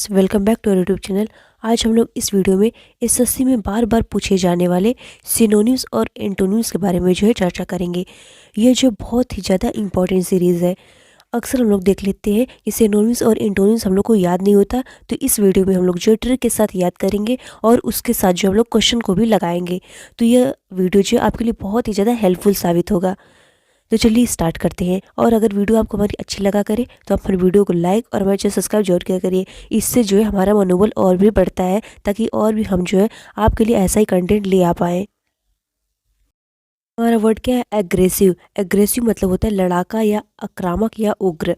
Welcome back to our YouTube channel. आज हम लोग इस वीडियो में एसएससी में बार बार पूछे जाने वाले सिनोनिम्स और एंटोनिम्स के बारे में चर्चा करेंगे। यह बहुत ही ज़्यादा इंपॉर्टेंट सीरीज़ है। अक्सर हम लोग देख लेते हैं कि सिनोनिम्स और एंटोनिम्स हम लोग को याद नहीं होता, तो इस वीडियो में हम लोग ट्रिक के साथ याद करेंगे और उसके साथ हम लोग क्वेश्चन को भी लगाएंगे। तो यह वीडियो आपके लिए बहुत ही ज़्यादा हेल्पफुल साबित होगा। तो चलिए स्टार्ट करते हैं। और अगर वीडियो आपको हमारी अच्छी लगा करे तो आप हमारे वीडियो को लाइक और हमारे चैनल सब्सक्राइब जरूर किया करिए। इससे हमारा मनोबल और भी बढ़ता है, ताकि और भी हम आपके लिए ऐसा ही कंटेंट ले आ पाए। हमारा वर्ड क्या है? एग्रेसिव। एग्रेसिव मतलब होता है लड़ाका या आक्रामक या उग्र।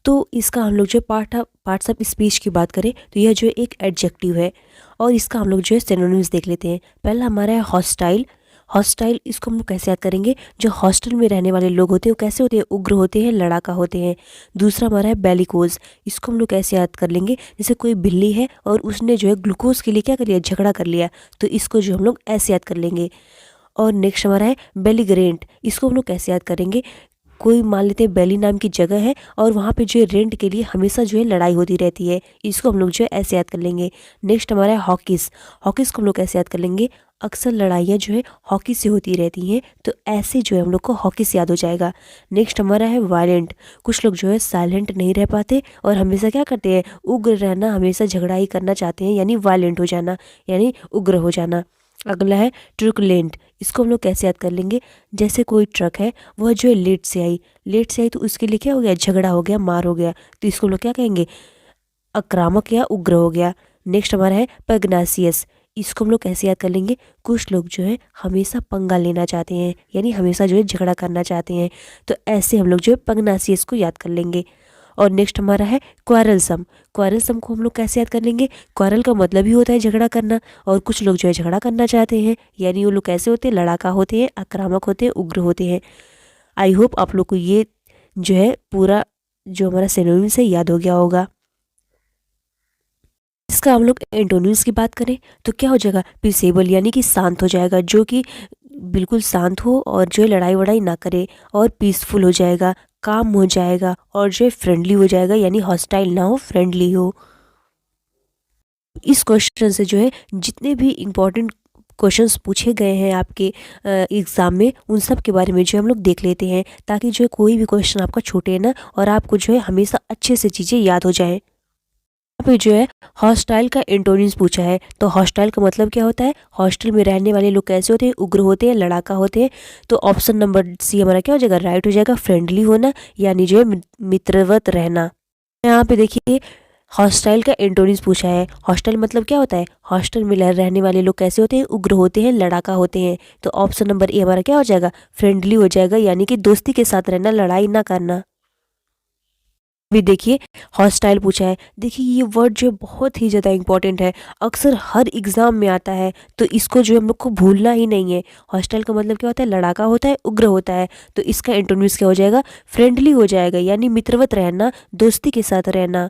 तो इसका हम लोग पार्ट्स ऑफ स्पीच की बात करें तो यह एक एडजेक्टिव है। और इसका हम लोग सिनोनिम्स देख लेते हैं। पहला हमारा है हॉस्टाइल। हॉस्टाइल इसको हम लोग कैसे याद करेंगे? जो हॉस्टल में रहने वाले लोग होते हैं वो कैसे होते हैं? उग्र होते हैं, लड़ाका होते हैं। दूसरा हमारा है बेलिकोज। इसको हम लोग कैसे याद कर लेंगे? जैसे कोई बिल्ली है और उसने ग्लूकोज के लिए क्या कर लिया? झगड़ा कर लिया। तो इसको हम लोग ऐसे याद कर लेंगे। और नेक्स्ट हमारा है बेलीग्रेंट। इसको हम लोग कैसे याद करेंगे? कोई मान लेते हैं बेली नाम की जगह है और वहाँ पे रेंट के लिए हमेशा लड़ाई होती रहती है। इसको हम लोग ऐसे याद कर लेंगे। नेक्स्ट हमारा है हॉकिस। हॉकिस को हम लोग कैसे याद कर लेंगे? अक्सर लड़ाइयाँ हॉकी से होती रहती हैं, तो ऐसे हम लोग को हॉकिस याद हो जाएगा। नेक्स्ट हमारा है वायलेंट। कुछ लोग साइलेंट नहीं रह पाते और हमेशा क्या करते हैं? उग्र रहना, हमेशा झगड़ा ही करना चाहते हैं, यानी वायलेंट हो जाना, यानी उग्र हो जाना। अगला है ट्रुकुलेंट। इसको हम लोग कैसे याद कर लेंगे? जैसे कोई ट्रक है, वह लेट से आई तो उसके लिए क्या हो गया? झगड़ा हो गया, मार हो गया। तो इसको हम लोग क्या कहेंगे? आक्रामक या उग्र हो गया। नेक्स्ट हमारा है पगनासियस। इसको हम लोग कैसे याद कर लेंगे? कुछ लोग हमेशा पंगा लेना चाहते हैं, यानी हमेशा झगड़ा करना चाहते हैं। तो ऐसे हम लोग पगनासियस को याद कर लेंगे। और नेक्स्ट हमारा है क्वारलसम। क्वारलसम को हम लोग कैसे याद कर लेंगे? क्वारल का मतलब ही होता है झगड़ा करना, और कुछ लोग झगड़ा करना चाहते हैं, यानी वो लोग कैसे होते हैं? लड़ाका होते हैं, आक्रामक होते हैं, उग्र होते हैं। आई होप आप लोग को ये पूरा हमारा सिनोनिम्स है याद हो गया होगा। इसका हम लोग एंटोनिम्स की बात करें तो क्या हो जाएगा? पीसेबल, यानी कि शांत हो जाएगा, जो कि बिल्कुल शांत हो और लड़ाई वड़ाई ना करे। और पीसफुल हो जाएगा, काम हो जाएगा, और फ्रेंडली हो जाएगा, यानी हॉस्टाइल ना हो, फ्रेंडली हो। इस क्वेश्चन से जितने भी इम्पोर्टेंट क्वेश्चंस पूछे गए हैं आपके एग्ज़ाम में, उन सब के बारे में हम लोग देख लेते हैं, ताकि कोई भी क्वेश्चन आपका छूटे ना और आपको हमेशा अच्छे से चीज़ें याद हो जाए। यहाँ पे हॉस्टाइल का एंटोनिम्स पूछा है, तो हॉस्टाइल का मतलब क्या होता है? हॉस्टल में रहने वाले लोग कैसे होते हैं? उग्र होते हैं, लड़ाका होते हैं। तो ऑप्शन नंबर सी हमारा क्या हो जाएगा? राइट हो जाएगा। फ्रेंडली होना, यानी मित्रवत रहना। यहाँ पे देखिए हॉस्टाइल का एंटोनिम्स पूछा है। हॉस्टाइल मतलब क्या होता है? हॉस्टल में रहने वाले लोग कैसे होते हैं? उग्र होते हैं, लड़ाका होते हैं। तो ऑप्शन नंबर ए हमारा क्या हो जाएगा? फ्रेंडली हो जाएगा, यानी कि दोस्ती के साथ रहना, लड़ाई ना करना। भी देखिए हॉस्टाइल पूछा है। देखिए ये वर्ड बहुत ही ज़्यादा इंपॉर्टेंट है, अक्सर हर एग्जाम में आता है, तो इसको हम लोग को भूलना ही नहीं है। हॉस्टाइल का मतलब क्या होता है? लड़ाका होता है, उग्र होता है। तो इसका एंटोनिम्स क्या हो जाएगा? फ्रेंडली हो जाएगा, यानी मित्रवत रहना, दोस्ती के साथ रहना।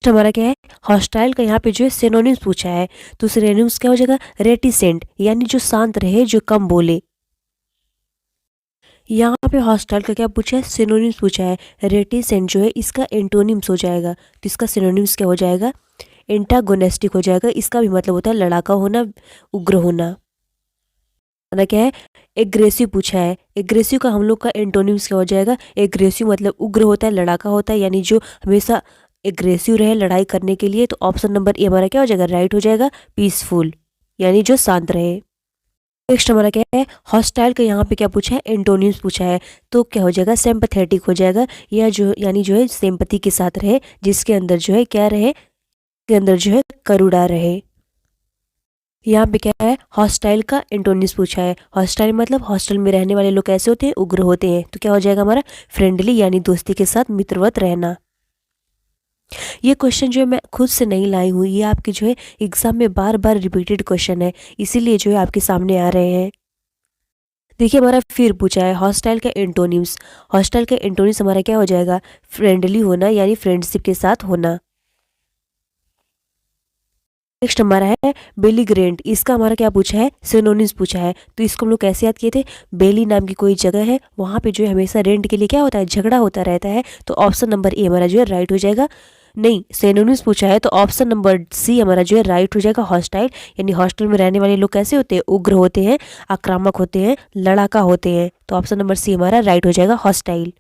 हमारा क्या है? हॉस्टाइल का यहाँ पे सिनोनिम्स पूछा है, तो सिनोनिम्स क्या हो जाएगा? रेटिसेंट, यानी शांत रहे, जो कम बोले। यहाँ पे हॉस्टाइल का क्या पूछा है? सिनोनिम्स पूछा है। रेटिसेंट इसका एंटोनिम्स हो जाएगा, तो इसका सिनोनिम्स क्या हो जाएगा? एंटागोनिस्टिक हो जाएगा। इसका भी मतलब होता है लड़ाका होना, उग्र होना। क्या है? एग्रेसिव पूछा है। एग्रेसिव का हम लोग का एंटोनिम्स क्या हो जाएगा? एग्रेसिव मतलब उग्र होता है, लड़ाका होता है, यानी हमेशा एग्रेसिव रहे लड़ाई करने के लिए। तो ऑप्शन नंबर ए हमारा क्या हो जाएगा? राइट हो जाएगा। पीसफुल, यानी शांत रहे। नेक्स्ट हमारा क्या है? हॉस्टाइल का यहाँ पे क्या पूछा है? एंटोनिम्स पूछा है, तो क्या हो जाएगा? सिंपैथेटिक हो जाएगा, या यानी सिंपैथी के साथ रहे, जिसके अंदर क्या रहे? के अंदर करुणा रहे। यहाँ पे क्या है? हॉस्टाइल का एंटोनिम्स पूछा है। हॉस्टाइल मतलब हॉस्टल में रहने वाले लोग कैसे होते हैं? उग्र होते हैं। तो क्या हो जाएगा हमारा? फ्रेंडली, यानी दोस्ती के साथ मित्रवत रहना। ये क्वेश्चन मैं खुद से नहीं लाई हूँ, ये आपके एग्जाम में बार बार रिपीटेड क्वेश्चन है, इसीलिए आपके सामने आ रहे हैं। देखिए हमारा फिर पूछा है हॉस्टाइल का एंटोनिम्स। हॉस्टाइल का एंटोनिम्स हमारा क्या हो जाएगा? फ्रेंडली होना, यानी फ्रेंडशिप के साथ होना। नेक्स्ट हमारा है बेलीग्रेंट। इसका हमारा क्या पूछा है? सिनोनिम्स पूछा है, तो इसको हम लोग कैसे याद किए थे? बेली नाम की कोई जगह है, वहाँ पे हमेशा रेंट के लिए क्या होता है? झगड़ा होता रहता है। तो ऑप्शन नंबर ए हमारा राइट हो जाएगा। नहीं, सिनोनिम्स पूछा है तो ऑप्शन नंबर सी हमारा जो है राइट हो जाएगा, हॉस्टाइल। यानी हॉस्टल में रहने वाले लोग कैसे होते हैं, उग्र होते हैं, आक्रामक होते हैं, लड़ाका होते हैं। तो ऑप्शन नंबर सी हमारा राइट हो जाएगा, हॉस्टाइल।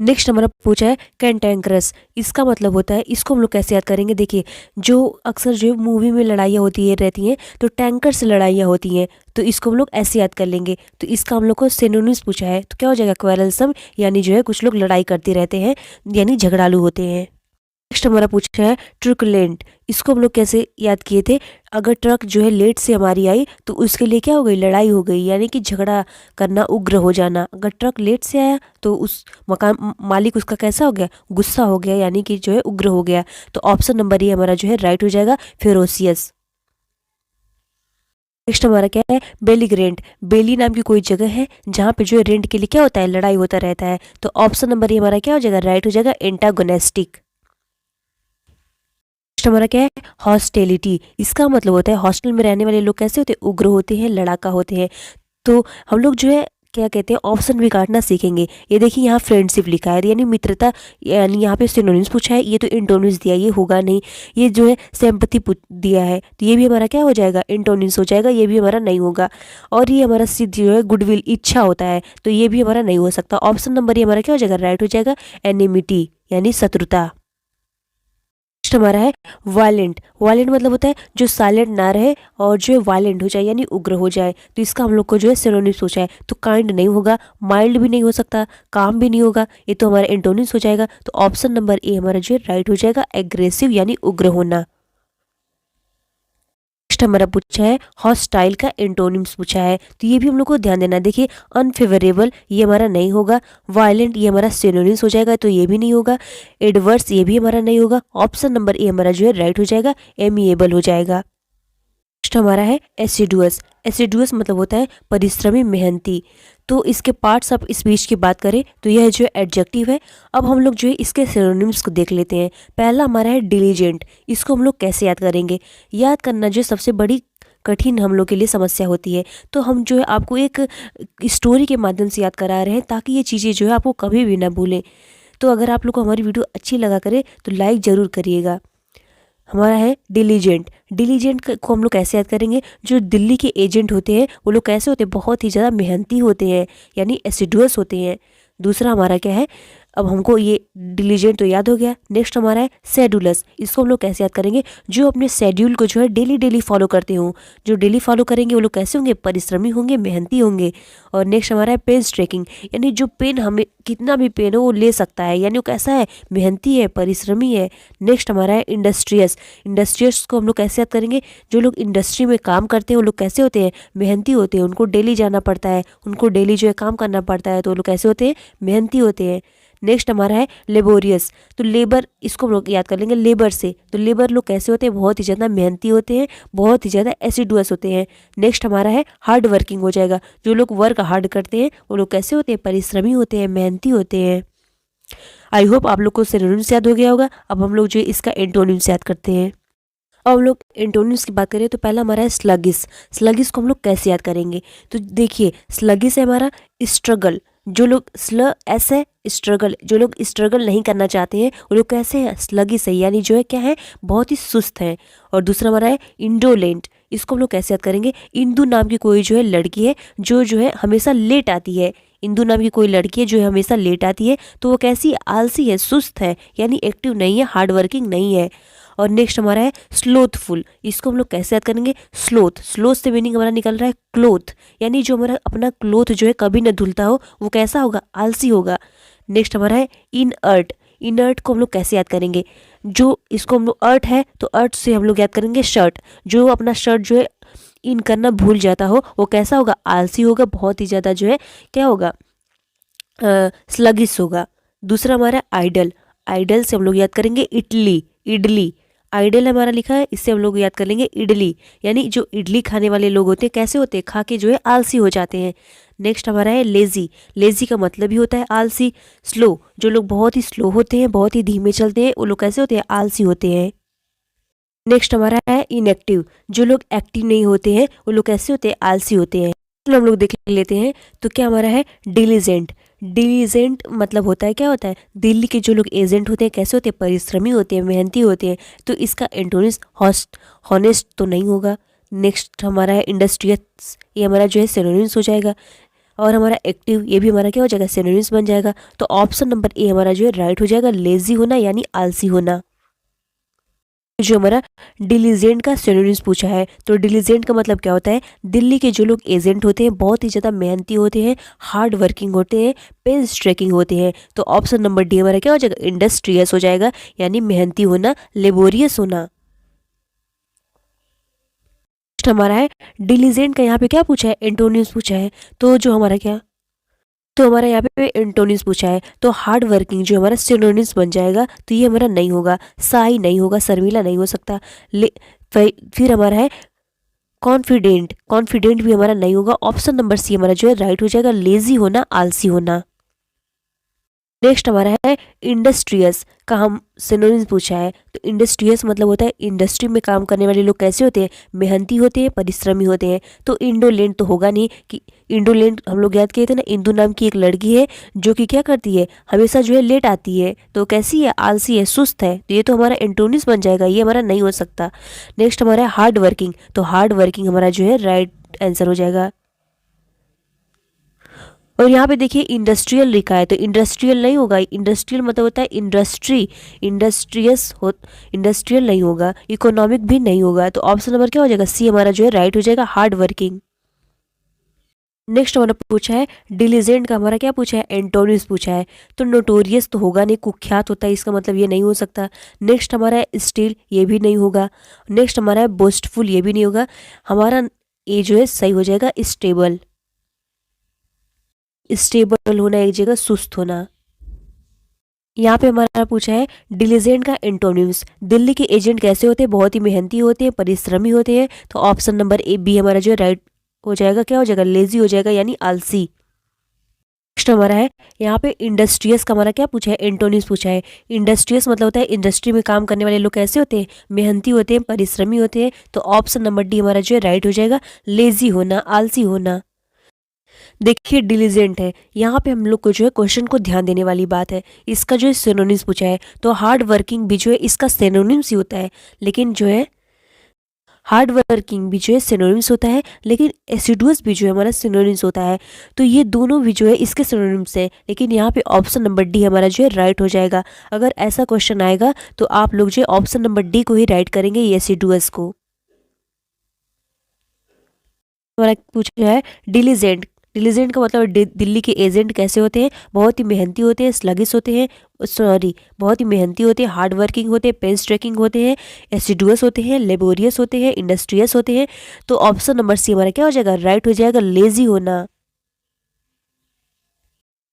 नेक्स्ट हमारा पूछा है कैंटेंक्रस, इसका मतलब होता है, इसको हम लोग कैसे याद करेंगे। देखिए, जो अक्सर जो मूवी में लड़ाइयाँ होती है रहती हैं तो टैंकर से लड़ाइयाँ होती हैं, तो इसको हम लोग ऐसे याद कर लेंगे। तो इसका हम लोग को सिनोनिम्स पूछा है तो क्या हो जाएगा, क्वेरलसम, यानी जो है कुछ लोग लड़ाई करते रहते हैं, यानी झगड़ालू होते हैं। नेक्स्ट हमारा पूछा है ट्रुकुलेंट, इसको हम लोग कैसे याद किए थे, अगर ट्रक जो है लेट से हमारी आई तो उसके लिए क्या हो गई, लड़ाई हो गई, यानी कि झगड़ा करना, उग्र हो जाना। अगर ट्रक लेट से आया तो उस मकान मालिक उसका कैसा हो गया, गुस्सा हो गया, यानी कि जो है उग्र हो गया। तो ऑप्शन नंबर ए हमारा जो है राइट हो जाएगा, फेरोसियस। नेक्स्ट हमारा क्या है, बेलीग्रेंट, बेली नाम की कोई जगह है जहाँ पे जो है रेंट के लिए क्या होता है, लड़ाई होता रहता है। तो ऑप्शन नंबर ए हमारा क्या हो जाएगा, राइट हो जाएगा, एंटागोनेस्टिक। नेक्स्ट हमारा क्या है, हॉस्टेलिटी, इसका मतलब होता है हॉस्टल में रहने वाले लोग कैसे होते हैं, उग्र होते हैं, लड़ाका होते हैं। तो हम लोग जो है क्या कहते हैं, ऑप्शन भी काटना सीखेंगे। ये देखिए यहाँ फ्रेंडशिप लिखा है, यानी मित्रता, यानी यहाँ पे सिनोनिम्स पूछा है, ये तो इंटोनिम्स दिया, ये होगा नहीं। ये जो है सिंपैथी दिया है तो ये भी हमारा क्या हो जाएगा, इंटोनिम्स हो जाएगा, ये भी हमारा नहीं होगा। और ये हमारा सिद्ध जो है गुडविल, इच्छा होता है, तो ये भी हमारा नहीं हो सकता। ऑप्शन नंबर ये हमारा क्या हो जाएगा, राइट हो जाएगा, एनिमिटी, यानी शत्रुता। नेक्स्ट हमारा है वायलेंट, वायलेंट मतलब होता है जो साइलेंट ना रहे और जो है वायलेंट हो जाए, यानी उग्र हो जाए। तो इसका हम लोग को जो है सिनोनिम्स सोचा है, तो काइंड नहीं होगा, माइल्ड भी नहीं हो सकता, काम भी नहीं होगा, ये तो हमारा एंटोनिम्स हो जाएगा। तो ऑप्शन नंबर ए हमारा जो है राइट हो जाएगा, एग्रेसिव, यानी उग्र होना। नेक्स्ट हमारा पूछा है हॉस्टाइल का एंटोनिम्स पूछा है, तो ये भी हम लोग को ध्यान देना। देखिए, अनफेवरेबल ये हमारा नहीं होगा, वायलेंट ये हमारा सिनोनिम्स हो जाएगा, तो ये भी नहीं होगा, एडवर्स ये भी हमारा नहीं होगा। ऑप्शन नंबर ए हमारा जो है राइट हो जाएगा, एमिएबल हो जाएगा। नेक्स्ट हमारा है एसिडुअस, एसिडुअस मतलब होता है परिश्रमी, मेहनती। तो इसके पार्ट्स ऑफ स्पीच की बात करें तो यह जो एडजेक्टिव है। अब हम लोग जो है इसके सिनोनिम्स को देख लेते हैं। पहला हमारा है डिलीजेंट, इसको हम लोग कैसे याद करेंगे, याद करना जो सबसे बड़ी कठिन हम लोग के लिए समस्या होती है। तो हम जो है आपको एक स्टोरी के माध्यम से याद करा रहे हैं ताकि ये चीज़ें जो है आपको कभी भी ना भूलें। तो अगर आप लोग को हमारी वीडियो अच्छी लगा करे तो लाइक ज़रूर करिएगा। हमारा है डिलीजेंट, डिलीजेंट को हम लोग कैसे याद करेंगे, जो दिल्ली के एजेंट होते हैं वो लोग कैसे होते हैं, बहुत ही ज़्यादा मेहनती होते हैं, यानी एसिडुअस होते हैं। दूसरा हमारा क्या है, अब हमको ये डिलीजेंट तो याद हो गया। नेक्स्ट हमारा है शेड्यूलस, इसको हम लोग कैसे याद करेंगे, जो अपने शेड्यूल को जो है डेली डेली फॉलो करते हों। जो डेली फॉलो करेंगे वो लोग कैसे होंगे, परिश्रमी होंगे, मेहनती होंगे। और नेक्स्ट हमारा है पेन स्ट्रेकिंग, यानी जो पेन हमें कितना भी पेन हो वो ले सकता है, यानी वो कैसा है, मेहनती है, परिश्रमी है। नेक्स्ट हमारा है इंडस्ट्रियस, इंडस्ट्रियस को हम लोग कैसे याद करेंगे, जो लोग इंडस्ट्री में काम करते हैं वो लोग कैसे होते हैं, मेहनती होते हैं, उनको डेली जाना पड़ता है, उनको डेली जो है काम करना पड़ता है, तो वो लोग कैसे होते हैं, मेहनती होते हैं। नेक्स्ट हमारा है लेबोरियस, तो लेबर, इसको हम लोग याद कर लेंगे लेबर से। तो लेबर लोग कैसे होते हैं, बहुत ही ज़्यादा मेहनती होते हैं, बहुत ही ज़्यादा एसिडुअस होते हैं। नेक्स्ट हमारा है हार्ड वर्किंग हो जाएगा, जो लोग वर्क हार्ड करते हैं वो लोग कैसे होते हैं, परिश्रमी होते हैं, मेहनती होते हैं। आई होप आप लोग को सिनोनिम्स याद हो गया होगा। अब हम लोग जो इसका एंटोनिम्स याद करते हैं। अब हम लोग एंटोनिम्स की बात करें तो पहला हमारा है स्लगिस, स्लगिस को हम लोग कैसे याद करेंगे, तो देखिए स्लगिस है हमारा स्ट्रगल, जो लोग स्ल एस है स्ट्रगल, जो लोग स्ट्रगल नहीं करना चाहते हैं वो लोग कैसे हैं, स्लगिस है, यानी जो है क्या है, बहुत ही सुस्त है। और दूसरा हमारा है इंडोलेंट, इसको हम लोग कैसे याद करेंगे, इंदु नाम की कोई जो है लड़की है जो है हमेशा लेट आती है। इंदु नाम की कोई लड़की है जो है हमेशा लेट आती है, तो वो कैसी, आलसी है, सुस्त है, यानी एक्टिव नहीं है, हार्ड वर्किंग नहीं है। और नेक्स्ट हमारा है स्लोथफुल, इसको हम लोग कैसे याद करेंगे, स्लोथ, स्लोथ से मीनिंग हमारा निकल रहा है क्लोथ, यानी जो हमारा अपना क्लोथ जो है कभी न धुलता हो वो कैसा होगा, आलसी होगा। नेक्स्ट हमारा है इनअर्ट, इनअर्ट को हम लोग कैसे याद करेंगे, जो इसको हम लोग अर्थ है तो अर्थ से हम लोग याद करेंगे शर्ट, जो अपना शर्ट जो है इन करना भूल जाता हो वो कैसा होगा, आलसी होगा, बहुत ही ज़्यादा जो है क्या होगा, स्लगिस होगा। दूसरा हमारा आइडल, आइडल से हम लोग याद करेंगे इडली, इडली, आइडल हमारा लिखा है, इससे हम लोग याद कर लेंगे इडली, यानी जो इडली खाने वाले लोग होते हैं कैसे होते हैं, खा के जो है आलसी हो जाते हैं। नेक्स्ट हमारा है लेजी, लेजी का मतलब ही होता है आलसी। स्लो, जो लोग बहुत ही स्लो होते हैं, बहुत ही धीमे चलते हैं, वो लोग कैसे होते हैं, आलसी होते हैं। नेक्स्ट हमारा है इनएक्टिव, जो लोग एक्टिव नहीं होते हैं वो लोग कैसे होते हैं, आलसी होते हैं। हम लोग देख लेते हैं। तो क्या हमारा है डिलीजेंट। डिलीजेंट मतलब होता है, क्या होता है, दिल्ली के जो लोग एजेंट होते हैं कैसे होते हैं, परिश्रमी होते हैं, मेहनती होते हैं। तो इसका एंटोनिम्स हॉनेस्ट तो नहीं होगा। नेक्स्ट हमारा है इंडस्ट्रियस, ये हमारा जो है सिनोनिम्स हो जाएगा। और हमारा एक्टिव, ये भी हमारा क्या हो जाएगा, सिनोनिम्स बन जाएगा। तो ऑप्शन नंबर ए हमारा जो है राइट हो जाएगा, लेजी होना यानी आलसी होना। जो हमारा डिलीजेंट का सिनोनिम्स पूछा है, तो डिलीजेंट का मतलब क्या होता है, दिल्ली के जो लोग एजेंट होते हैं बहुत ही ज़्यादा मेहनती होते हैं, हार्ड वर्किंग होते हैं, पेन स्ट्रेकिंग होते हैं। तो ऑप्शन नंबर डी हमारा क्या हो जाएगा, इंडस्ट्रियस हो जाएगा यानी मेहनती होना, लेबोरियस होना। नेक्स्ट हमारा है डिलीजेंट का, यहाँ पे क्या पूछा है, एंटोनिम्स पूछा है। तो जो हमारा क्या, तो हमारा यहाँ पे एंटोनिम्स पूछा है, तो हार्ड वर्किंग जो हमारा सिनोनिम्स बन जाएगा। तो ये हमारा नहीं होगा, साई नहीं होगा, शर्मिला नहीं हो सकता। फिर हमारा है कॉन्फिडेंट, कॉन्फिडेंट भी हमारा नहीं होगा। ऑप्शन नंबर सी हमारा जो है राइट हो जाएगा, लेजी होना, आलसी होना। नेक्स्ट हमारा है इंडस्ट्रियस का, हम सिनोनिम्स पूछा है। तो इंडस्ट्रियस मतलब होता है इंडस्ट्री में काम करने वाले लोग कैसे होते हैं, मेहनती होते हैं, परिश्रमी होते हैं। तो इंडोलेंट तो होगा नहीं, कि इंडोलेंट हम लोग याद किए थे ना, इंदु नाम की एक लड़की है जो कि क्या करती है, हमेशा जो है लेट आती है। तो कैसी है, आलसी है, सुस्त है। तो ये तो हमारा एंटोनिम्स बन जाएगा, ये हमारा नहीं हो सकता। नेक्स्ट हमारा है हार्ड वर्किंग, तो हार्ड वर्किंग हमारा जो है राइट आंसर हो जाएगा। और यहाँ पे देखिए इंडस्ट्रियल लिखा है, तो इंडस्ट्रियल नहीं होगा, इंडस्ट्रियल मतलब होता है इंडस्ट्री, इंडस्ट्रियस हो, इंडस्ट्रियल नहीं होगा, इकोनॉमिक भी नहीं होगा। तो ऑप्शन नंबर क्या हो जाएगा, सी हमारा जो है राइट हो जाएगा, हार्ड वर्किंग। नेक्स्ट हमारा पूछा है डिलीजेंट का, हमारा क्या पूछा है, एंटोनिम्स पूछा है। तो नोटोरियस तो होगा नहीं, कुख्यात होता है, इसका मतलब ये नहीं हो सकता। नेक्स्ट हमारा है स्टील, ये भी नहीं होगा। नेक्स्ट हमारा है बोस्टफुल, ये भी नहीं होगा। हमारा ये जो है सही हो जाएगा स्टेबल, स्टेबल होना एक जगह, सुस्त होना। यहाँ पे हमारा पूछा है डिलीजेंट का एंटोनिम्स, दिल्ली के एजेंट कैसे होते हैं, बहुत ही मेहनती होते हैं, परिश्रमी होते हैं। तो ऑप्शन नंबर ए बी हमारा जो है राइट हो जाएगा, क्या हो जाएगा, लेजी हो जाएगा यानी आलसी। नेक्स्ट हमारा है यहाँ पे इंडस्ट्रियस का, हमारा क्या पूछा है, एंटोनिम्स पूछा है। इंडस्ट्रियस मतलब होता है इंडस्ट्री में काम करने वाले लोग कैसे होते हैं, मेहनती होते हैं, परिश्रमी होते हैं। तो ऑप्शन नंबर डी हमारा जो है राइट हो जाएगा, लेजी होना, आलसी होना। देखिए डिलीजेंट है, यहाँ पे हम लोग को जो है क्वेश्चन को ध्यान देने वाली बात है, इसका जो है सिनोनिम्स पूछा है। तो हार्ड वर्किंग भी जो है इसका सिनोनिम्स ही होता है, लेकिन जो है हार्ड वर्किंग भी जो है सिनोनिम्स होता है, लेकिन एसिडुअस भी जो है हमारा सिनोनिम्स होता है। तो ये दोनों भी जो है इसके सिनोनिम्स है, लेकिन यहाँ पे ऑप्शन नंबर डी हमारा जो है राइट हो जाएगा। अगर ऐसा क्वेश्चन आएगा तो आप लोग जो है ऑप्शन नंबर डी को ही राइट करेंगे, ये एसिडुअस को। हमारा पूछा है डिलीजेंट, डिलीजेंट का मतलब दिल्ली के एजेंट कैसे होते हैं, बहुत ही मेहनती होते हैं, स्लगिस होते हैं, सॉरी बहुत ही मेहनती होते हैं, हार्ड वर्किंग होते हैं, पेन स्ट्रेकिंग होते हैं, एसिडुअस होते हैं, लेबोरियस होते हैं, इंडस्ट्रियस होते हैं। तो ऑप्शन नंबर सी हमारा क्या हो जाएगा, राइट हो जाएगा, लेजी होना।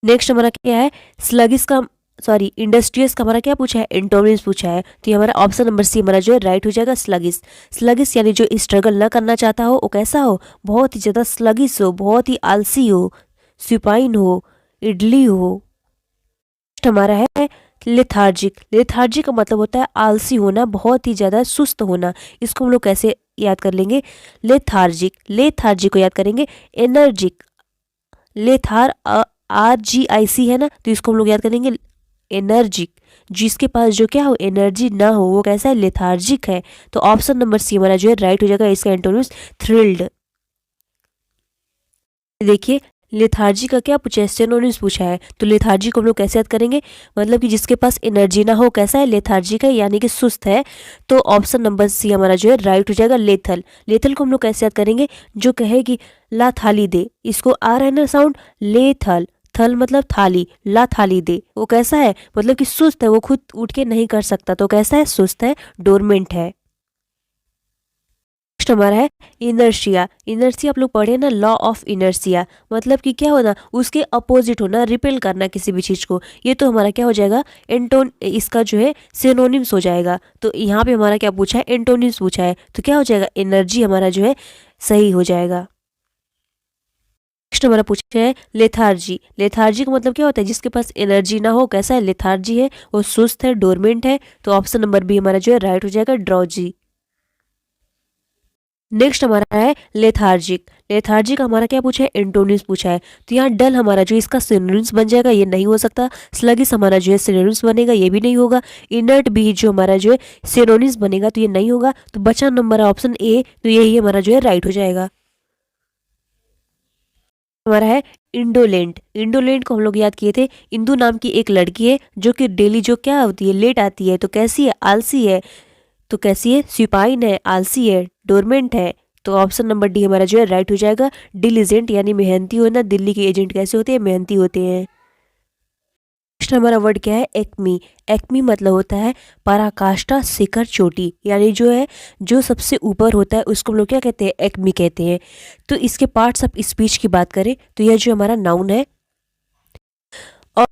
नेक्स्ट हमारा क्या है, स्लगिस का, सॉरी इंडस्ट्रियस का हमारा क्या पूछा है, एंटोनिम्स पूछा है। तो ये हमारा ऑप्शन नंबर सी हमारा जो है राइट हो जाएगा, स्लगिस। स्लगिस यानी जो स्ट्रगल ना करना चाहता हो, वो कैसा हो, बहुत ही ज़्यादा स्लगिस हो, बहुत ही आलसी हो, सुपाइन हो, इडली हो। नेक्स्ट हमारा है लेथार्जिक, लेथार्जिक का मतलब होता है आलसी होना, बहुत ही ज़्यादा सुस्त होना। इसको हम लोग कैसे याद कर लेंगे, लेथार्जिक, लेथार्जिक को याद करेंगे, एनर्जिक, लेथार RGIC है ना, तो इसको हम लोग याद करेंगे एनर्जिक। जिसके पास जो क्या हो, एनर्जी ना हो, वो कैसा है, लेथार्जिक है। तो ऑप्शन नंबर सी हमारा जो है राइट हो जाएगा, इसका एंटोनिम्स थ्रिल्ड। देखिए लेथार्जी का क्या पूछा है, सिनोनिम्स पूछा है। तो लेथार्जी को हम लोग कैसे याद करेंगे, मतलब कि जिसके पास एनर्जी ना हो, कैसा है, लेथार्जिक है यानी कि सुस्त है। तो ऑप्शन नंबर सी हमारा जो है राइट हो जाएगा, लेथल। लेथल को हम लोग कैसे याद करेंगे, जो कहे कि ला थाली दे, इसको आ रहा है ना साउंड, लेथल, थल मतलब थाली, ला थाली दे, वो कैसा है, मतलब कि सुस्त है, वो खुद उठ के नहीं कर सकता। तो कैसा है, सुस्त है, डोरमेंट है। नेक्स्ट हमारा है इनर्शिया। इनर्शिया आप लोग पढ़े ना, लॉ ऑफ इनर्शिया, मतलब कि क्या होना, उसके अपोजिट होना, रिपेल करना किसी भी चीज़ को। ये तो हमारा क्या हो जाएगा, एंटोन, इसका जो है सिनोनिम्स हो जाएगा। तो यहाँ पे हमारा क्या पूछा है, एंटोनिम्स पूछा है। तो क्या हो जाएगा, एनर्जी हमारा जो है सही हो जाएगा। नेक्स्ट हमारा पूछा है लेथार्जी। लेथार्जी का मतलब क्या होता है, जिसके पास एनर्जी ना हो, कैसा है, लेथार्जी है, वो सुस्त है, डोरमेंट है। तो ऑप्शन नंबर बी हमारा जो है राइट हो जाएगा, ड्रॉजी। नेक्स्ट हमारा है लेथार्जिक। लेथार्जिक हमारा क्या पूछा है, एंटोनिम्स पूछा है। तो यहाँ डल हमारा जो इसका सिनोनिम्स बन जाएगा, ये नहीं हो सकता। स्लगिश हमारा जो है सिनोनिम्स बनेगा, ये भी नहीं होगा। इनर्ट भी जो हमारा जो है सिनोनिम्स बनेगा, तो ये नहीं होगा। तो बचा नंबर ऑप्शन ए, तो यही हमारा जो है राइट हो जाएगा। हमारा है इंडोलेंट। इंडोलेंट को हम लोग याद किए थे। इंदु नाम की एक लड़की है जो कि डेली जो क्या होती है, लेट आती है। तो कैसी है, आलसी है। तो कैसी है, सिपाइन है, आलसी है, डोरमेंट है। तो ऑप्शन नंबर डी हमारा जो है राइट हो जाएगा। डिलीजेंट यानी मेहनती होना। दिल्ली के एजेंट कैसे होते हैं, मेहनती होते हैं। नेक्स्ट हमारा वर्ड क्या है, एक्मी। एक्मी मतलब होता है पराकाष्ठा, शिखर, चोटी, यानी जो है जो सबसे ऊपर होता है उसको हम लोग क्या कहते हैं, एक्मी कहते हैं। तो इसके पार्ट्स ऑफ स्पीच की बात करें तो यह जो हमारा नाउन है।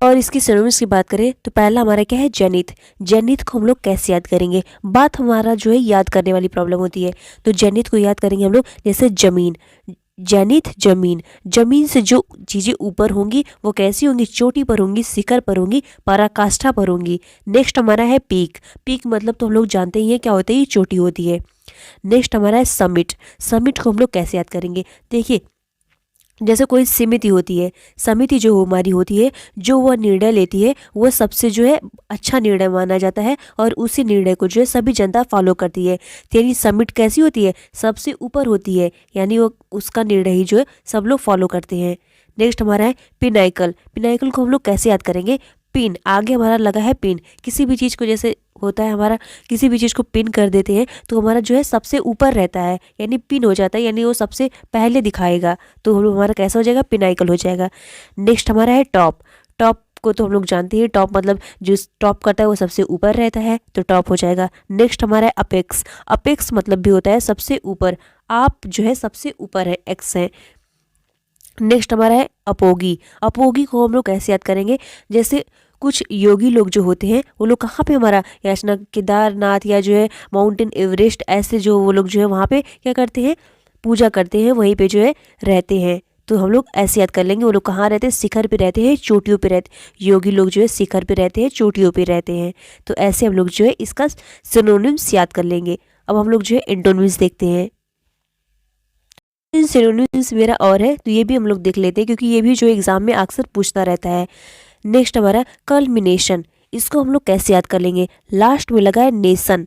और इसकी सिनोनिम्स की बात करें तो पहला हमारा क्या है, जेनिथ। जेनिथ को हम लोग कैसे याद करेंगे, बात हमारा जो है याद करने वाली प्रॉब्लम होती है। तो जेनिथ को याद करेंगे हम लोग जैसे जमीन। जेनिथ जमीन। जमीन से जो चीज़ें ऊपर होंगी वो कैसी होंगी, चोटी पर होंगी, शिखर पर होंगी, पराकाष्ठा पर होंगी। नेक्स्ट हमारा है पीक। पीक मतलब तो हम लोग जानते ही हैं क्या होता है, ये चोटी होती है। नेक्स्ट हमारा है समिट। समिट को हम लोग कैसे याद करेंगे, देखिए जैसे कोई समिति होती है। समिति जो हमारी होती है, जो वह निर्णय लेती है वह सबसे जो है अच्छा निर्णय माना जाता है और उसी निर्णय को जो है सभी जनता फॉलो करती है। यानी समिट कैसी होती है, सबसे ऊपर होती है, यानी वो उसका निर्णय ही जो है सब लोग फॉलो करते हैं। नेक्स्ट हमारा है पिनाइकल। पिनाइकल को हम लोग कैसे याद करेंगे, पिन, आगे हमारा लगा है पिन। किसी भी चीज़ को जैसे होता है हमारा, किसी भी चीज़ को पिन कर देते हैं तो हमारा जो है सबसे ऊपर रहता है, यानी पिन हो जाता है, यानी वो सबसे पहले दिखाएगा। तो हमारा कैसा हो जाएगा, पिनाइकल हो जाएगा। नेक्स्ट हमारा है टॉप। टॉप को तो हम लोग जानते हैं, टॉप मतलब जो टॉप करता है वो सबसे ऊपर रहता है, तो टॉप हो जाएगा। नेक्स्ट हमारा है अपेक्स। अपेक्स मतलब भी होता है सबसे ऊपर, आप जो है सबसे ऊपर है, एक्स है। नेक्स्ट हमारा है अपोगी। अपोगी को हम लोग कैसे याद करेंगे, जैसे कुछ योगी लोग जो होते हैं वो लोग कहाँ पे हमारा, याचना केदारनाथ या जो है माउंटेन एवरेस्ट, ऐसे जो वो लोग जो है वहाँ पे क्या करते हैं, पूजा करते हैं, वहीं पे जो है रहते हैं। तो हम लोग ऐसे याद कर लेंगे, वो लोग कहाँ रहते हैं, शिखर पे रहते हैं, चोटियों पे रहते हैं। योगी लोग जो है शिखर पे रहते हैं, चोटियों पे रहते हैं। तो ऐसे हम लोग जो है इसका सिनोनिम्स याद कर लेंगे। अब हम लोग जो है एंटोनिम्स देखते हैं। सिनोनिम्स मेरा और है, तो ये भी हम लोग देख लेते हैं क्योंकि ये भी जो एग्जाम में अक्सर पूछता रहता है। नेक्स्ट हमारा कल्मिनेशन। इसको हम लोग कैसे याद कर लेंगे, लास्ट में लगा है नेशन।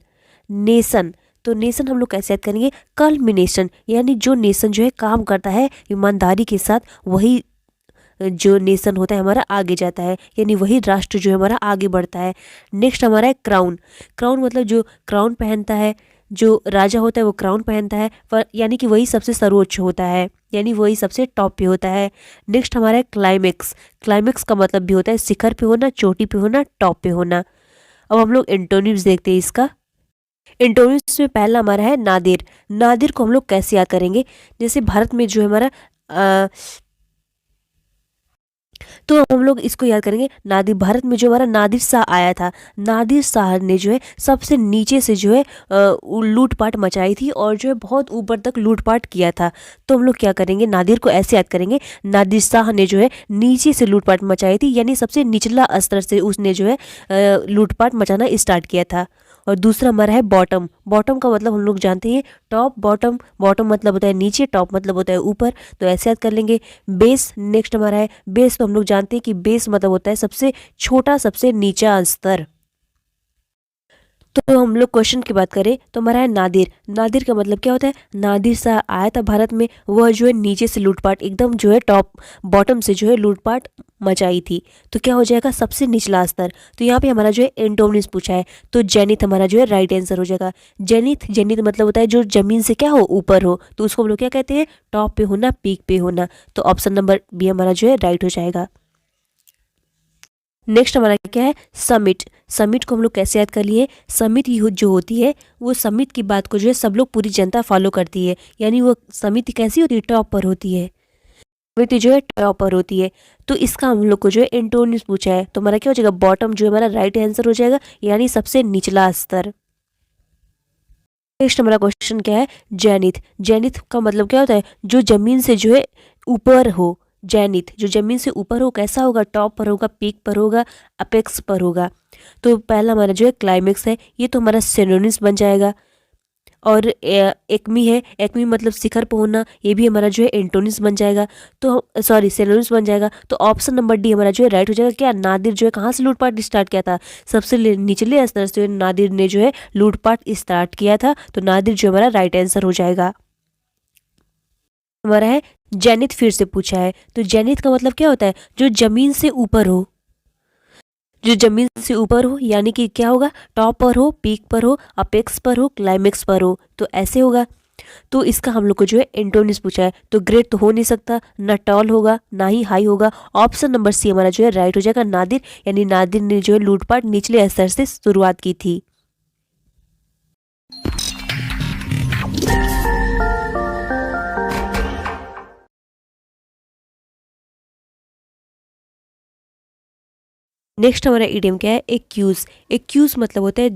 नेशन, तो नेशन हम लोग कैसे याद करेंगे, कल्मिनेशन, यानी जो नेशन जो है काम करता है ईमानदारी के साथ, वही जो नेशन होता है हमारा आगे जाता है, यानी वही राष्ट्र जो है हमारा आगे बढ़ता है। नेक्स्ट हमारा है क्राउन। क्राउन मतलब जो क्राउन पहनता है, जो राजा होता है वो क्राउन पहनता है, पर यानी कि वही सबसे सर्वोच्च होता है, यानी वही सबसे टॉप पे होता है। नेक्स्ट हमारा है क्लाइमेक्स। क्लाइमेक्स का मतलब भी होता है शिखर पे होना, चोटी पे होना, टॉप पे होना। अब हम लोग एंटोनिम्स देखते हैं इसका। एंटोनिम्स में पहला हमारा है नादिर। नादिर को हम लोग कैसे याद करेंगे, जैसे भारत में जो है हमारा तो हम लोग इसको याद करेंगे, नादिर, भारत में जो हमारा नादिर शाह आया था, नादिर शाह ने जो है सबसे नीचे से जो है लूटपाट मचाई थी और जो है बहुत ऊपर तक लूटपाट किया था। तो हम लोग क्या करेंगे, नादिर को ऐसे याद करेंगे, नादिर शाह ने जो है नीचे से लूटपाट मचाई थी, यानी सबसे निचला स्तर से उसने जो है लूटपाट मचाना स्टार्ट किया था। और दूसरा हमारा है बॉटम। बॉटम का मतलब हम लोग जानते हैं टॉप, बॉटम, बॉटम मतलब होता है नीचे, टॉप मतलब होता है ऊपर, तो ऐसे याद कर लेंगे। बेस, नेक्स्ट हमारा है बेस। तो हम लोग जानते हैं कि बेस मतलब होता है सबसे छोटा, सबसे नीचा स्तर। तो हम लोग क्वेश्चन की बात करें तो हमारा है नादिर। नादिर का मतलब क्या होता है, नादिर शाह आया था भारत में, वह जो है नीचे से लूटपाट, एकदम जो है टॉप, बॉटम से जो है लूटपाट मचाई थी। तो क्या हो जाएगा, सबसे निचला स्तर। तो यहाँ पे हमारा जो है एंटोनिम्स पूछा है, तो जेनिथ हमारा जो है राइट आंसर हो जाएगा। जेनिथ, जेनिथ मतलब होता है जो जमीन से क्या हो, ऊपर हो, तो उसको हम लोग क्या कहते हैं, टॉप पे होना, पीक पे होना। तो ऑप्शन नंबर बी हमारा जो है राइट हो जाएगा। नेक्स्ट हमारा क्या है, समिट। समिट को हम लोग कैसे याद कर लिए, समिट जो होती है वो समिट की बात को जो है सब लोग, पूरी जनता फॉलो करती है, यानी वो समिति कैसी होती है, टॉप पर होती है, समिति जो है टॉप पर होती है। तो इसका हम लोग को जो है एंटोनिम्स पूछा है, तो हमारा क्या हो जाएगा, बॉटम जो हमारा राइट आंसर हो जाएगा, यानी सबसे निचला स्तर। नेक्स्ट हमारा क्वेश्चन क्या है, जैनिथ। जैनिथ का मतलब क्या होता है, जो जमीन से जो है ऊपर हो। जैनिथ जो जमीन से ऊपर हो, कैसा होगा, टॉप पर होगा, पीक पर होगा, अपेक्स पर होगा। तो पहला हमारा जो है क्लाइमेक्स है, ये तो हमारा सिनोनिम्स बन जाएगा। और एक्मी है, एक्मी मतलब शिखर पे होना, ये भी हमारा जो है एंटोनिम्स बन जाएगा। तो सॉरी सिनोनिम्स बन जाएगा। तो ऑप्शन नंबर डी हमारा जो है राइट हो जाएगा। क्या नादिर जो है कहाँ से लूटपाट स्टार्ट किया था? सबसे निचले स्तर से नादिर ने जो है लूटपाट स्टार्ट किया था। तो नादिर जो हमारा राइट आंसर हो जाएगा। हमारा है जेनिथ, फिर से पूछा है। तो जेनिथ का मतलब क्या होता है? जो जमीन से ऊपर हो, जो जमीन से ऊपर हो, यानी कि क्या होगा? टॉप पर हो, पीक पर हो, अपेक्स पर हो, क्लाइमेक्स पर हो, तो ऐसे होगा। तो इसका हम लोग को जो है एंटोनिम्स पूछा है। तो ग्रेट तो हो नहीं सकता, ना टॉल होगा, ना ही हाई होगा। ऑप्शन नंबर सी हमारा जो है राइट हो जाएगा, नादिर। यानी नादिर ने जो है लूटपाट निचले स्तर से शुरुआत की थी। नेक्स्ट हमारा इडियम क्या है? एक्यूज। एक्यूज मतलब होता है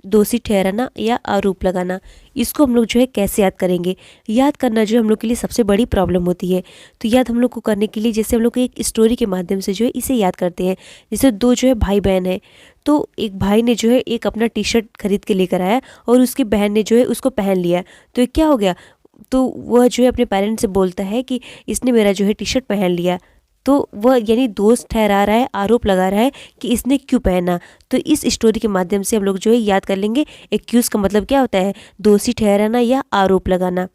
दोषी ठहराना या आरोप लगाना। इसको हम लोग जो है कैसे याद करेंगे? याद करना जो हम लोग के लिए सबसे बड़ी प्रॉब्लम होती है। तो याद हम लोग को करने के लिए जैसे हम लोग एक स्टोरी के माध्यम से जो है इसे याद करते हैं। जैसे दो जो है भाई बहन है, तो एक भाई ने जो है एक अपना टी शर्ट खरीद के लेकर आया और उसकी बहन ने जो है उसको पहन लिया। तो ये क्या हो गया? तो वह जो है अपने पेरेंट्स से बोलता है कि इसने मेरा जो है टी शर्ट पहन लिया। तो वह यानी दोष ठहरा रहा है, आरोप लगा रहा है कि इसने क्यों पहना। तो इस स्टोरी के माध्यम से हम लोग जो है याद कर लेंगे एक्यूज का मतलब क्या होता है? दोषी ठहराना या आरोप लगाना।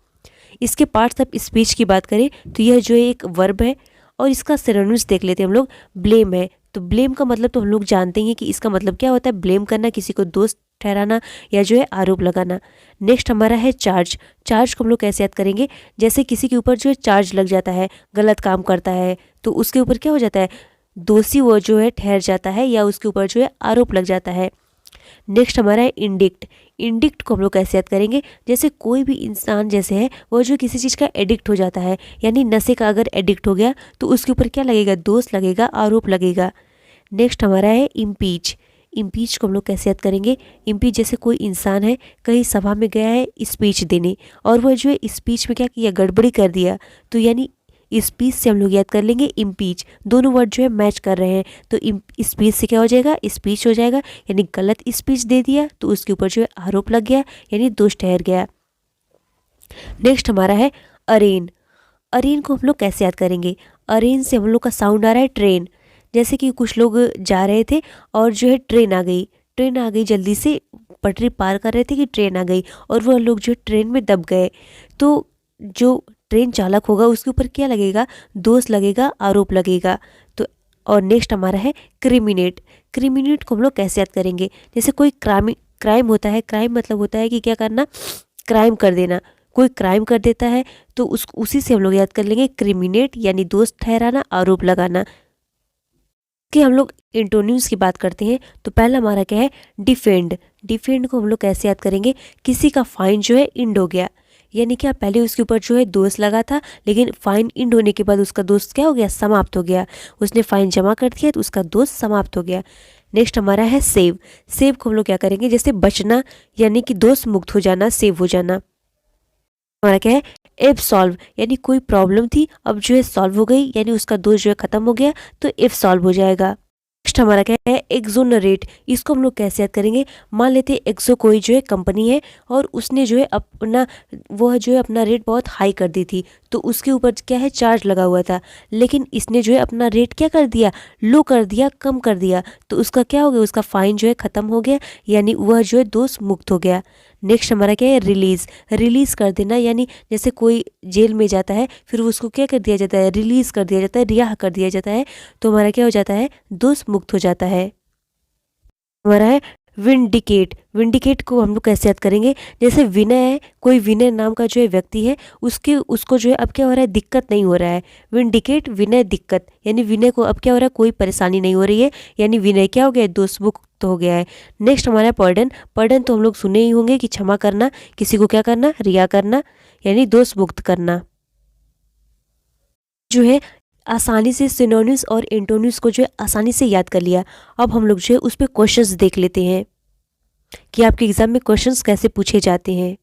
इसके पार्ट्स ऑफ स्पीच की बात करें तो यह जो है एक वर्ब है और इसका सिनोनिम्स देख लेते हैं हम लोग। ब्लेम है, तो ब्लेम का मतलब तो हम लोग जानते हैं कि इसका मतलब क्या होता है? ब्लेम करना, किसी को दोष ठहराना या जो है आरोप लगाना। नेक्स्ट हमारा है चार्ज। चार्ज को हम लोग कैसे याद करेंगे? जैसे किसी के ऊपर जो है चार्ज लग जाता है, गलत काम करता है, तो उसके ऊपर क्या हो जाता है? दोषी वो जो है ठहर जाता है या उसके ऊपर जो है आरोप लग जाता है। नेक्स्ट हमारा है इंडिक्ट। इंडिक्ट को हम लोग कैसे याद करेंगे? जैसे कोई भी इंसान जैसे है वो जो किसी चीज़ का एडिक्ट हो जाता है, यानी नशे का अगर एडिक्ट हो गया तो उसके ऊपर क्या लगेगा? दोष लगेगा, आरोप लगेगा। नेक्स्ट हमारा है इम्पीच। इम्पीच को हम लोग कैसे याद करेंगे? इम्पीच जैसे कोई इंसान है कहीं सभा में गया है स्पीच देने और वह जो है स्पीच में क्या किया? गड़बड़ी कर दिया। तो यानी स्पीच से हम लोग याद कर लेंगे इम्पीच। दोनों वर्ड जो है मैच कर रहे हैं, तो स्पीच से क्या हो जाएगा? स्पीच हो जाएगा। यानी गलत स्पीच दे दिया तो उसके ऊपर जो है आरोप लग गया, यानी दोष ठहर गया। नेक्स्ट हमारा है अरेन। अरेन को हम लोग कैसे याद करेंगे? अरेन से हम लोग का साउंड आ रहा है ट्रेन। जैसे कि कुछ लोग जा रहे थे और जो है ट्रेन आ गई, ट्रेन आ गई, जल्दी से पटरी पार कर रहे थे कि ट्रेन आ गई और वह लोग जो ट्रेन में दब गए। तो जो ट्रेन चालक होगा उसके ऊपर क्या लगेगा? दोष लगेगा, आरोप लगेगा। तो और नेक्स्ट हमारा है क्रिमिनेट। क्रिमिनेट को हम लोग कैसे याद करेंगे? जैसे कोई क्राइम होता है, क्राइम मतलब होता है कि क्या करना? क्राइम कर देना। कोई क्राइम कर देता है तो उसी से हम लोग याद कर लेंगे क्रिमिनेट, यानी दोष ठहराना, आरोप लगाना। कि हम लोग एंटोनिम्स की बात करते हैं तो पहला हमारा क्या है? डिफेंड। डिफेंड को हम लोग कैसे याद करेंगे? किसी का फाइन जो है इंड हो गया, यानी क्या पहले उसके ऊपर जो है दोष लगा था लेकिन फाइन इंड होने के बाद उसका दोष क्या हो गया? समाप्त हो गया। उसने फाइन जमा कर दिया तो उसका दोष समाप्त हो गया। नेक्स्ट हमारा है सेव। सेव को हम लोग क्या करेंगे? जैसे बचना, यानी कि दोष मुक्त हो जाना, सेव हो जाना। हमारा क्या है? इफ सॉल्व, यानी कोई प्रॉब्लम थी अब जो है सॉल्व हो गई, यानी उसका दोष जो है खत्म हो गया, तो इफ सॉल्व हो जाएगा। नेक्स्ट हमारा क्या है? एक्सोनरेट। इसको हम लोग कैसे याद करेंगे? मान लेते हैं एक्सो कोई जो है कंपनी है और उसने जो है अपना वह जो है अपना रेट बहुत हाई कर दी थी, तो उसके ऊपर क्या है? चार्ज लगा हुआ था, लेकिन इसने जो है अपना रेट क्या कर दिया? लो कर दिया, कम कर दिया, तो उसका क्या हो गया? उसका फाइन जो है खत्म हो गया, यानी वह जो है दोष मुक्त हो गया। नेक्स्ट हमारा क्या है? रिलीज। रिलीज कर देना, यानी जैसे कोई जेल में जाता है फिर उसको क्या कर दिया जाता है? रिलीज कर दिया जाता है, रिहा कर दिया जाता है, तो हमारा क्या हो जाता है? दोष मुक्त हो जाता है। हमारा है विंडिकेट। विंडिकेट को हम लोग कैसे याद करेंगे? जैसे विनय है, कोई विनय नाम का जो है व्यक्ति है, उसको जो है अब क्या हो रहा है? दिक्कत नहीं हो रहा है। विंडिकेट, विनय, दिक्कत, यानी विनय को अब क्या हो रहा है? कोई परेशानी नहीं हो रही है, यानी विनय क्या हो गया? दोष मुक्त हो गया है। नेक्स्ट हमारा पर्डन। पर्डन तो हम लोग सुने ही होंगे कि क्षमा करना, किसी को क्या करना? रिया करना, यानी दोष मुक्त करना। जो है आसानी से सिनोनिम्स और एंटोनिम्स को जो है आसानी से याद कर लिया। अब हम लोग जो है उस पर क्वेश्चंस देख लेते हैं कि आपके एग्जाम में क्वेश्चंस कैसे पूछे जाते हैं।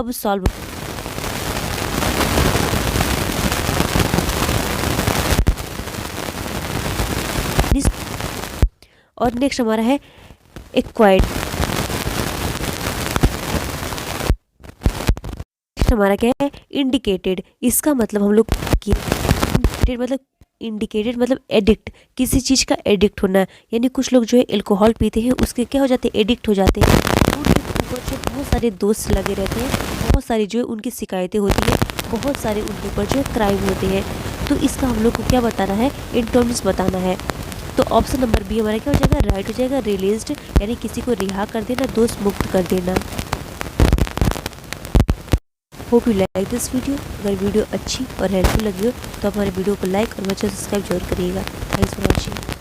अब सॉल्व। और नेक्स्ट हमारा है एक्वायर्ड। हमारा क्या है इंडिकेटेड। इसका मतलब हम लोग इंडिकेटेड मतलब एडिक्ट, किसी चीज़ का एडिक्ट होना। यानी कुछ लोग जो है अल्कोहल पीते हैं, उसके क्या हो जाते हैं एडिक्ट हो जाते हैं। उनके ऊपर जो बहुत सारे दोस्त लगे रहते हैं, बहुत सारी जो है उनकी शिकायतें होती हैं, बहुत सारे उनके ऊपर जो है क्राइम होते हैं। तो इसका हम लोग को क्या बताना है एंटोनिम्स बताना है। तो ऑप्शन नंबर बी हमारा क्या हो जाएगा राइट हो जाएगा रिलीज्ड, यानी किसी को रिहा कर देना, दोष मुक्त कर देना। Hope you like this video. अगर वीडियो अच्छी और हेल्पफुल लगी हो तो हमारे वीडियो को लाइक और बच्चे सब्सक्राइब जरूर करिएगा। Thanks for watching.